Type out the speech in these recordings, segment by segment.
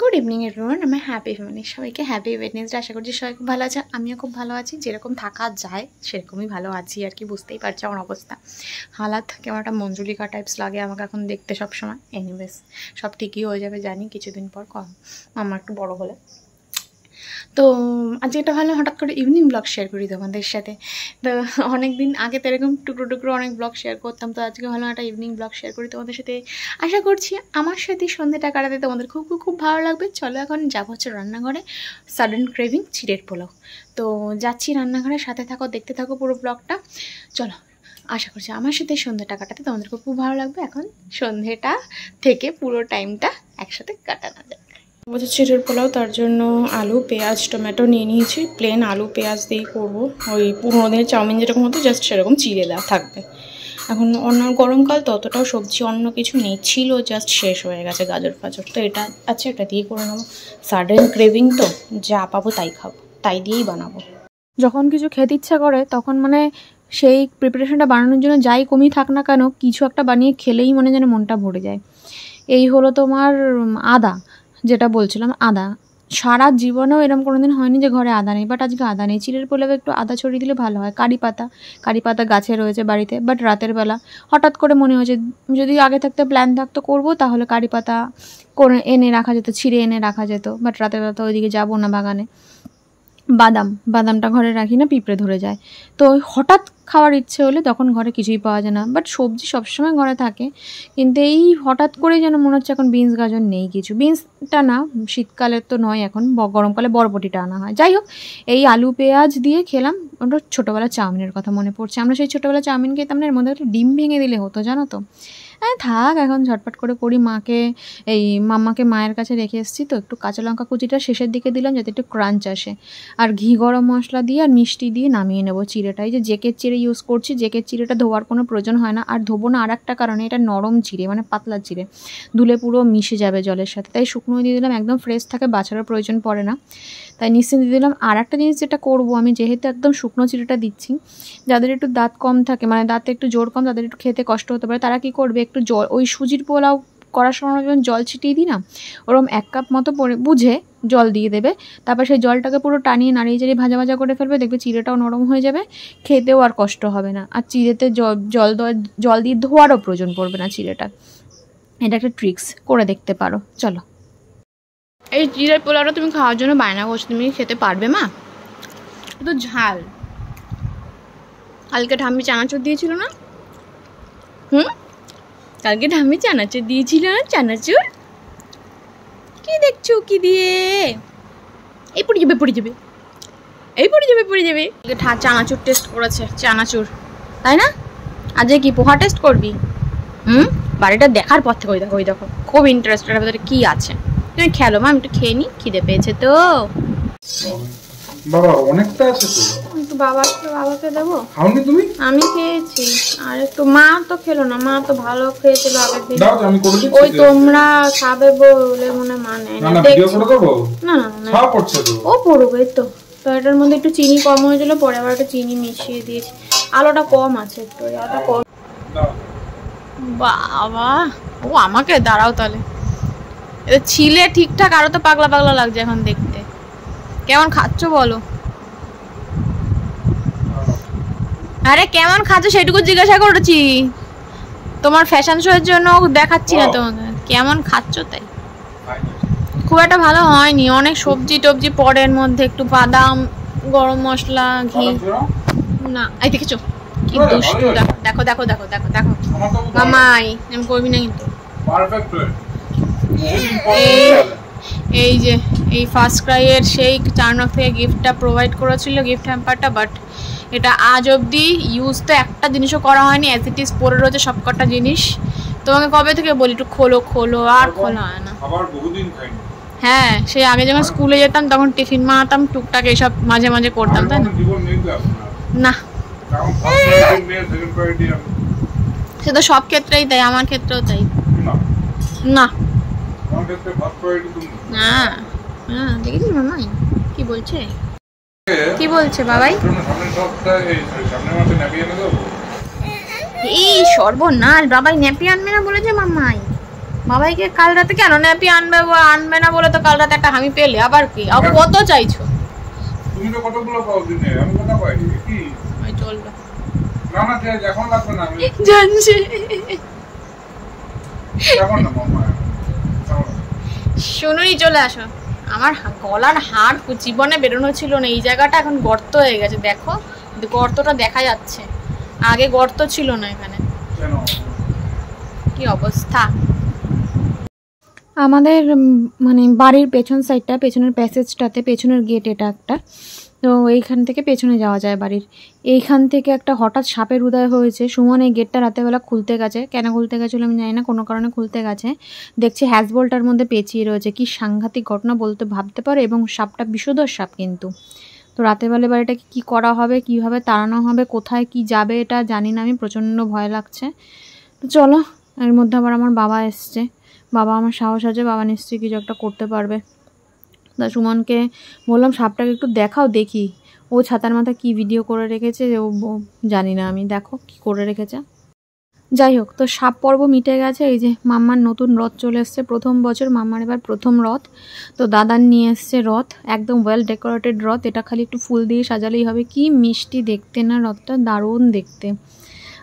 Good evening everyone, আমার happy family সবাইকে happy Wednesday. আশা করছি সবাই খুব ভালো আছে, আমিও খুব ভালো আছি। যেরকম থাকা যায় সেরকমই ভালো আছি আর কি। বুঝতেই পারছি আমার অবস্থা, হালাত কেমন একটা মঞ্জুলিকা টাইপস লাগে আমাকে এখন দেখতে সবসময়। এনিওয়েজ সব ঠিকই হয়ে যাবে জানি কিছুদিন পর, কম আমার একটু বড় হলে। তো আজকে একটা ভালো হঠাৎ করে ইভিনিং ব্লগ শেয়ার করি তোমাদের সাথে। তো অনেক দিন আগে তো এরকম টুকরো টুকরো অনেক ব্লগ শেয়ার করতাম, তো আজকে ভালো একটা ইভিনিং ব্লগ শেয়ার করি তোমাদের সাথে। আশা করছি আমার সাথে সন্ধ্যেটা কাটাতে তোমাদের খুব খুব খুব ভালো লাগবে। চলো এখন যাবো হচ্ছে রান্নাঘরে, সাডেন ক্রেভিং চিড়ের পোলাও। তো যাচ্ছি রান্নাঘরের সাথে থাকো, দেখতে থাকো পুরো ব্লগটা। চলো, আশা করছি আমার সাথে সন্ধ্যাটা কাটাতে তোমাদের খুব খুব ভালো লাগবে। এখন সন্ধ্যেটা থেকে পুরো টাইমটা একসাথে কাটানো যায়। বলছি চিড়ের পোলাও, তার জন্য আলু পেঁয়াজ টমেটো নিয়ে নিয়েছি। প্লেন আলু পেঁয়াজ দিয়েই করবো, ওই পুরোনো দিনের চাউমিন যেরকম হতো জাস্ট সেরকম চিড়ে দেওয়া থাকবে। এখন অন্য গরমকাল তো অতটাও সবজি অন্য কিছু নেই, ছিল জাস্ট শেষ হয়ে গেছে গাজর ফাজর, তো এটা আছে, এটা দিয়ে করে নেবো। সাডেন ক্রেভিং তো, যা পাবো তাই খাবো, তাই দিয়েই বানাবো। যখন কিছু খেতে ইচ্ছা করে তখন মানে সেই প্রিপারেশনটা বানানোর জন্য যাই কমই থাক না কেন, কিছু একটা বানিয়ে খেলেই মনে যেন মনটা ভরে যায়। এই হলো তোমার আদা, যেটা বলছিলাম আদা। সারা জীবনেও এরকম কোনো দিন হয়নি যে ঘরে আদা নেই, বাট আজকে আদা নেই। চিড়ের পোলাও একটু আদা ছড়িয়ে দিলে ভালো হয়। কারি পাতা গাছে রয়েছে বাড়িতে, বাট রাতের বেলা হঠাৎ করে মনে হয়েছে যদি আগে থাকতে প্ল্যান থাকতো করবো, তাহলে কারি পাতা করে এনে রাখা যেত, ছিঁড়ে এনে রাখা যেত। বাট রাতের বেলা তো ওইদিকে যাবো না বাগানে। বাদামটা ঘরে রাখি না, পিঁপড়ে ধরে যায়। তো হঠাৎ খাওয়ার ইচ্ছে হলে তখন ঘরে কিছুই পাওয়া যায় না, বাট সবজি সবসময় ঘরে থাকে। কিন্তু এই হঠাৎ করে যেন মনে হচ্ছে এখন বিনস গাজর নেই কিছু। বিনসটা না, শীতকালের তো নয়, এখন গরমকালে বরবটিটা আনা হয়। যাই হোক, এই আলু পেঁয়াজ দিয়ে খেলাম। ওটা ছোটোবেলা চাউমিনের কথা মনে পড়ছে, আমরা সেই ছোটোবেলা চাউমিন খেতাম না, এর মধ্যে একটা ডিম ভেঙে দিলে হতো জানো তো। হ্যাঁ থাক, এখন ঝটপট করে করি। মাম্মাকে মায়ের কাছে রেখে এসেছি, তো একটু কাঁচা লঙ্কা কুচিটা শেষের দিকে দিলাম যাতে একটু ক্রাঞ্চ আসে, আর ঘি গরম মশলা দিয়ে আর মিষ্টি দিয়ে নামিয়ে নেবো চিড়েটা। এই যে জেকের চিড়ে ইউজ করছি, জেকের চিড়েটা ধোয়ার কোনো প্রয়োজন হয় না। আর ধোবো না আর একটা কারণে, এটা নরম চিড়ে, মানে পাতলা চিড়ে, ধুলে পুরো মিশে যাবে জলের সাথে, তাই শুকনো দিয়ে দিলাম, একদম ফ্রেশ থাকে, বাছার প্রয়োজন পড়ে না, তাই নিশ্চিন্তে দিয়ে দিলাম। আর একটা জিনিস যেটা করবো আমি, যেহেতু একদম শুকনো চিড়েটা দিচ্ছি, যাদের একটু দাঁত কম থাকে, মানে দাঁতে একটু জোর কম, তাদের একটু খেতে কষ্ট হতে পারে, তারা কি করবে, একটু জল, ওই সুজির পোলাও করার সময় যেমন জল ছিটিয়ে দিই না, ওরকম 1 কাপ মতো বুঝে জল দিয়ে দেবে। তারপর সেই জলটাকে পুরো টানিয়ে নাড়িয়ে চাড়িয়ে ভাজা ভাজা করে ফেলবে, দেখবে চিড়েটাও নরম হয়ে যাবে, খেতেও আর কষ্ট হবে না। আর চিড়েতে জল দিয়ে ধোয়ারও প্রয়োজন পড়বে না চিড়েটা। এটা একটা ট্রিক্স, করে দেখতে পারো। চলো, এই চিড়ের পোলাওটা তুমি খাওয়ার জন্য বায়না করছো, তুমি খেতে পারবে মা? তো ঝাল, কালকে ঠাম্মি চানাচুর দিয়েছিল না? কালকে ঠাম্মি চানাচুর দিয়েছিল না? চানাচুর কি দেখছো, কি দিয়ে? এই পড়ে যাবে চানাচুর টেস্ট করেছে, চানাচুর, তাই না? আজকে কি পোহা টেস্ট করবি? বাড়িটা দেখার পর থেকে ওই দেখো খুব ইন্টারেস্টেড, ভেতরে কি আছে। তুমি খেলো মা, আমি একটু খেয়ে নি, খিদে পেয়েছে তো। বাবা অনেকটা আছে তো, বাবাকে দেবো। খাওনি তুমি? আমি খেয়েছি, আর একটু মা তো খেলো না, মা তো ভালো খেয়েছিল আগের দিন। দাও আমি করে দিচ্ছি। ওই তোমরা খাবে বলে মনে মানে না না, ভিডিও করে দেবো। না সব পড়ছে তো, ও পড়ুক। এই তো এটার মধ্যে একটু চিনি কম হয়েছিল, পরে আবার একটু চিনি মিশিয়ে দিয়েছি। আলোটা কম আছে একটু, আলোটা কম। বাবা, ও আমাকে দাঁড়াও তাহলে, এটা ছিলে ঠিকঠাক, আরো তো পাগলা পাগলা লাগছে এখন দেখতে। কেমন খাচ্ছ বলো? আরে কেমন খাচ্ছ সেটুকু জিজ্ঞাসা করেছি, তোমার ফ্যাশন শো এর জন্য দেখাচ্ছি না তোমাকে কেমন খাচ্ছ, তাই। খুব একটা ভালো হয়নি, অনেক সবজি টবজি পড়ে এর মধ্যে, একটু বাদাম, গরম মশলা, ঘি। না এই দেখেছো কি দুষ্টু, দেখো দেখো দেখো দেখো দেখো মামাই, আমি করবি না কিন্তু। এই যে এই ফার্স্ট ক্রাইয়ের সেই চার্নক থেকে গিফটটা প্রোভাইড করেছিল, গিফট হ্যাম্পারটা, বাট এটা আজ অবধি ইউজ তো একটা জিনিসও করা হয়নি, অ্যাজ ইট ইজ পড়ে রয়েছে সবকটা জিনিস। তোমাকে কবে থেকে বলি একটু খোলো, আর খোলা হয় না। হ্যাঁ, সেই আগে যখন স্কুলে যেতাম তখন টিফিন বানাতাম, টুকটাক এসব মাঝে মাঝে করতাম, তাই না? সে তো সব ক্ষেত্রেই তাই, আমার ক্ষেত্রেও তাই। না হ্যাঁ দেখেছিস মামাই কি বলছে বাবাই? এই সর্বনাশ, বাবাই ন্যাপি আনবে না বলেছে মামাই। বাবাইকে কাল রাতে কেন ন্যাপি আনবে না বলে তো কাল রাতে একটা হামি পেলে, আবার কি আবার কত চাইছো? তুমি তো কতগুলো পাও দিনে, আমি কত পাই কি? আমি চললো না না ঠিক আছে, এখন লাগবে না, আমি জানছি। এখন না মাম্মা, শুনুনি চলে আসো। আমার গলার হাড় জীবনে বেরোনো ছিল না, এই জায়গাটা এখন গর্ত হয়ে গেছে, দেখো গর্তটা দেখা যাচ্ছে, আগে গর্ত ছিল না এখানে। কেন? কি অবস্থা আমাদের মানে বাড়ির পেছন সাইডটা, পেছনের প্যাসেজটাতে পেছনের গেট এটা একটা, তো এইখান থেকে পেছনে যাওয়া যায় বাড়ির। এইখান থেকে একটা হঠাৎ সাপের উদয় হয়েছে। সুমন এই গেটটা রাতেরবেলা খুলতে গেছে, কেন খুলতে গেছিলো আমি জানি না, কোনো কারণে খুলতে গেছে, দেখছি হ্যাজবোল্টটার মধ্যে পেঁচিয়ে রয়েছে। কি সাংঘাতিক ঘটনা বলতে ভাবতে পারো, এবং সাপটা বিষধর সাপ কিন্তু। তো রাতেরবেলা বাড়িটাকে কী করা হবে, কীভাবে তাড়ানো হবে, কোথায় কি যাবে এটা জানি না আমি, প্রচণ্ড ভয় লাগছে। তো চলো, এর মধ্যে আবার আমার বাবা এসছে, বাবা আমার সাহস আছে, বাবা নিশ্চয়ই কিছু একটা করতে পারবে। তা সুমনকে বললাম সাপটাকে একটু দেখাও দেখি, ও ছাতার মাথায় কি ভিডিও করে রেখেছে ও জানি না আমি, দেখো কি করে রেখেছে। যাই হোক, তো সাপ পর্ব মিটে গেছে। এই যে মাম্মার নতুন রথ চলে এসছে, প্রথম বছর মাম্মার এবার প্রথম রথ। তো দাদার নিয়ে এসছে রথ, একদম ওয়েল ডেকোরেটেড রথ, এটা খালি একটু ফুল দিয়ে সাজালেই হবে। কি মিষ্টি দেখতে না রথটা, দারুণ দেখতে।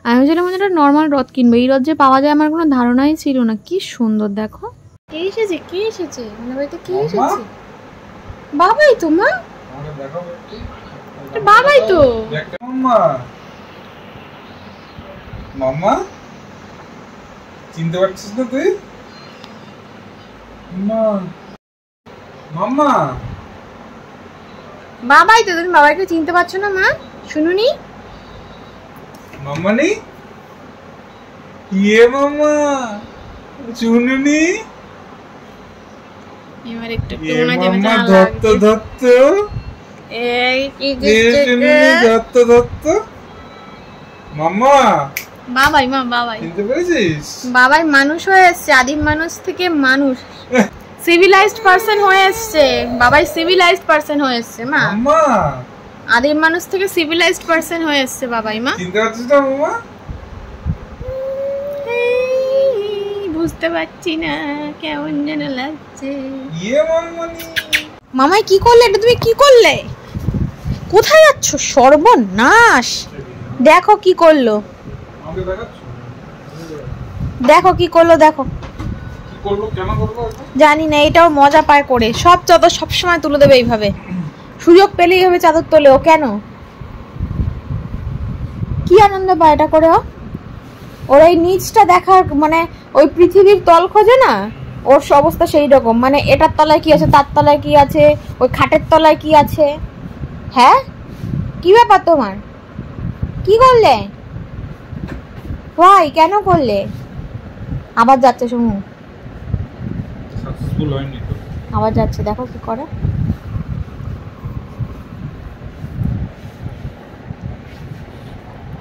আমি ভেবেছিলাম এটা নর্মাল রথ কিনবো, এই রথ যে পাওয়া যায় আমার কোনো ধারণাই ছিল না। কি সুন্দর দেখো। কে এসেছে, কে এসেছে মানে বাড়িতে, কে এসেছে? বাবাই তো মা, আমাকে দেখাও একটু। বাবাই তো। দেখতে মাম্মা, মাম্মা চিনতে পারছিস না তুই? মাম্মা, মাম্মা বাবাই তো, তুমি বাবাইকে চিনতে পারছো না মা? শুনুনি মাম্মা নেই? ইয়ে মাম্মা শুনুনি? এবার একটু ইয়ে না যেন মাম্মা জানা ধত্ত লাগছে। ধত্ত, এই কি ইয়ে শুনুনি ধত্ত ধত্ত। মাম্মা বাবাই, মা বাবাই, চিনতে পেরেছিস? বাবাই মানুষ হয়ে এসছে, আদিম মানুষ থেকে মানুষ, সিভিলাইজড পারসন হয়ে এসছে। বাবাই সিভিলাইজড পারসন হয়ে এসছে মা, মাম্মা আদিম মানুষ থেকে সিভিলাইজড পারসন হয়ে এসছে বাবাই। মা চিনতে পারছিস না মাম্মা? বুঝতে পারছি না, কেমন যেন লাগছে। ইয়ে মাম্মানি, মামাই কি করলে এটা, তুমি কি করলে, কোথায় যাচ্ছ? সর্বনাশ, দেখো কি করলো, আমাকে দেখাচ্ছ? দেখো কি করলো, দেখো কি করলো, কেন করলো এটা? জানি না, এটাও মজা পায় করে, সব চাদর সবসময় তুলে দেবে এইভাবে, সুযোগ পেলেই হবে চাদর তোলে ও। কেন, কি আনন্দ পায় এটা করে ও? ওর এই নিচটা দেখার মানে ওই পৃথিবীর তল খোঁজে না, ওর অবস্থা সেই রকম, মানে এটার তলায় কি আছে, তার তলায় কি আছে, ওই খাটের তলায় কি আছে। হ্যাঁ, কি ব্যাপার তোমার, কি করলে, ভাই কেন করলে? আবার যাচ্ছে শুনু, সাকসেসফুল হয়নি তো। আবার যাচ্ছে, দেখো কি করে।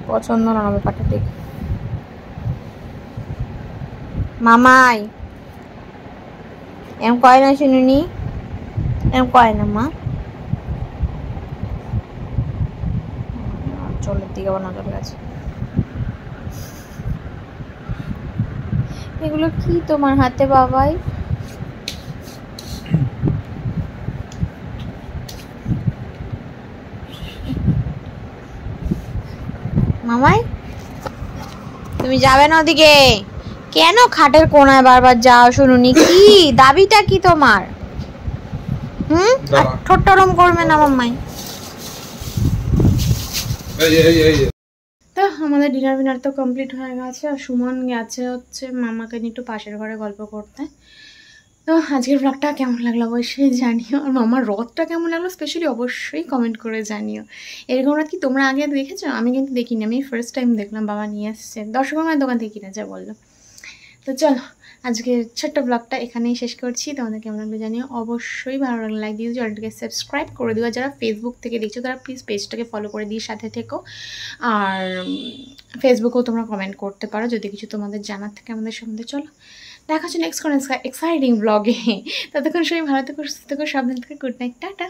পছন্দ না ব্যাপারটা ঠিক। মামাই এম কয় না, শুনুনি এম কয় না মা। চলের দিকে আবার নজর গেছে। এগুলো কি তোমার হাতে বাবাই? মামাই তুমি যাবে না ওদিকে, কেন খাটের কোনায় বারবার যাও? শুনুনি কি দাবিটা কি তোমার? ঠোঁটরম করবে না মাম্মাই। তো আমাদের ডিনার তো কমপ্লিট হয়ে গেছে, আর সুমন গেছে হচ্ছে মামাকে নিয়ে একটু পাশের ঘরে গল্প করতে। তো আজকের ব্লগটা কেমন লাগলো অবশ্যই জানিও, আর মামার রথটা কেমন লাগলো স্পেশালি অবশ্যই কমেন্ট করে জানিও। এরকম রথ কি তোমরা আগে দেখেছো? আমি কিন্তু দেখিনি, আমি ফার্স্ট টাইম দেখলাম, বাবা নিয়ে এসছে, দর্শকের মায়ের দোকান থেকে কিনা যা বললো। তো চলো আজকে ছোট্ট ব্লগটা এখানেই শেষ করছি, তোমাদের কেমন লাগলো জানিও, অবশ্যই ভালো লাগলে লাইক দিও, চ্যানেলটাকে সাবস্ক্রাইব করে দিও, যারা ফেসবুক থেকে দেখছো তারা প্লিজ পেজটাকে ফলো করে দিয়ে সাথে থেকো, আর ফেসবুকেও তোমরা কমেন্ট করতে পারো যদি কিছু তোমাদের জানার থাকে আমাদের সম্বন্ধে। চলো দেখা হচ্ছে নেক্সট কোনো এক্সাইটিং ব্লগে, ততক্ষণ সবাই ভালো থেকো, সুস্থ থেকো, সাবধান থেকে, গুড নাইট, টাটা।